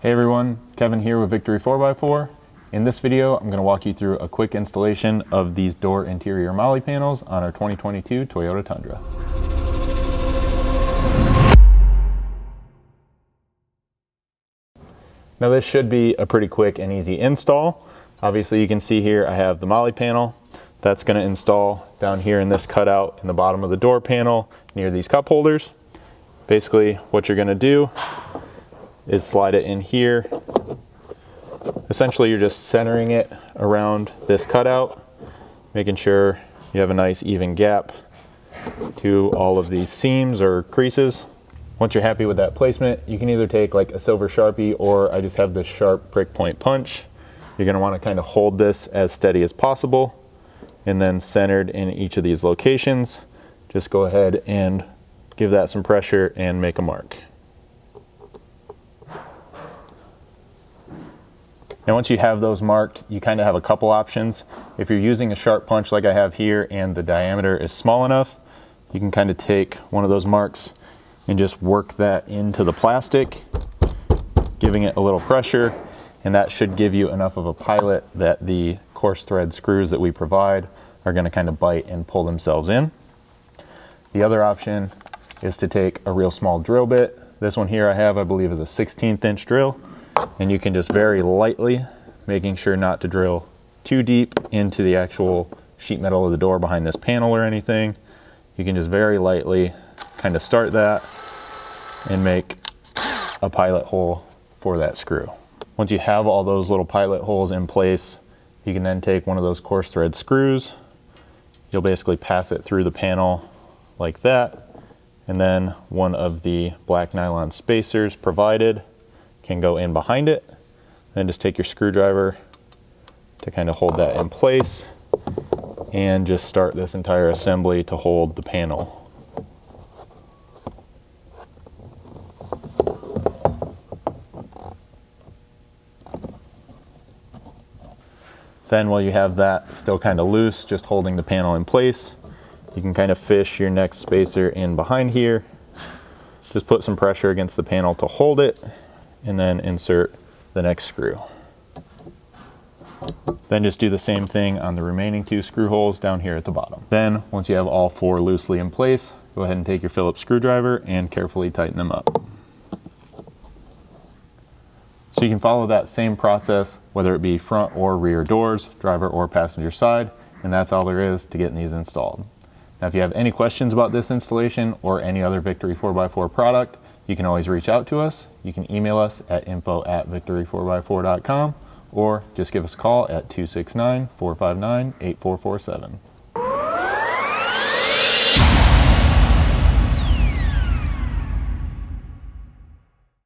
Hey everyone, Kevin here with Victory 4x4. In this video, I'm going to walk you through a quick installation of these door interior MOLLE panels on our 2022 Toyota Tundra. Now this should be a pretty quick and easy install. Obviously you can see here I have the MOLLE panel. That's going to install down here in this cutout in the bottom of the door panel near these cup holders. Basically what you're going to do is slide it in here. Essentially you're just centering it around this cutout, making sure you have a nice even gap to all of these seams or creases. Once you're happy with that placement, you can either take like a silver Sharpie, or I just have this sharp prick point punch. You're going to want to kind of hold this as steady as possible, and then centered in each of these locations, just go ahead and give that some pressure and make a mark. Now once you have those marked, you kind of have a couple options. If you're using a sharp punch like I have here and the diameter is small enough, you can kind of take one of those marks and just work that into the plastic, giving it a little pressure, and that should give you enough of a pilot that the coarse thread screws that we provide are going to kind of bite and pull themselves in. The other option is to take a real small drill bit. This one here I have, I believe, is a 1/16 inch drill. And you can just very lightly, making sure not to drill too deep into the actual sheet metal of the door behind this panel or anything. You can just very lightly kind of start that and make a pilot hole for that screw. Once you have all those little pilot holes in place, you can then take one of those coarse thread screws. You'll basically pass it through the panel like that, and then one of the black nylon spacers provided can go in behind it. Then just take your screwdriver to kind of hold that in place and just start this entire assembly to hold the panel. Then while you have that still kind of loose, just holding the panel in place, you can kind of fish your next spacer in behind here. Just put some pressure against the panel to hold it, and then insert the next screw. Then just do the same thing on the remaining two screw holes down here at the bottom. Then once you have all four loosely in place, go ahead and take your Phillips screwdriver and carefully tighten them up. So you can follow that same process whether it be front or rear doors, driver or passenger side, and that's all there is to getting these installed. Now if you have any questions about this installation or any other Victory 4x4 product, you can always reach out to us. You can email us at info@victory4x4.com, or just give us a call at 269-459-8447.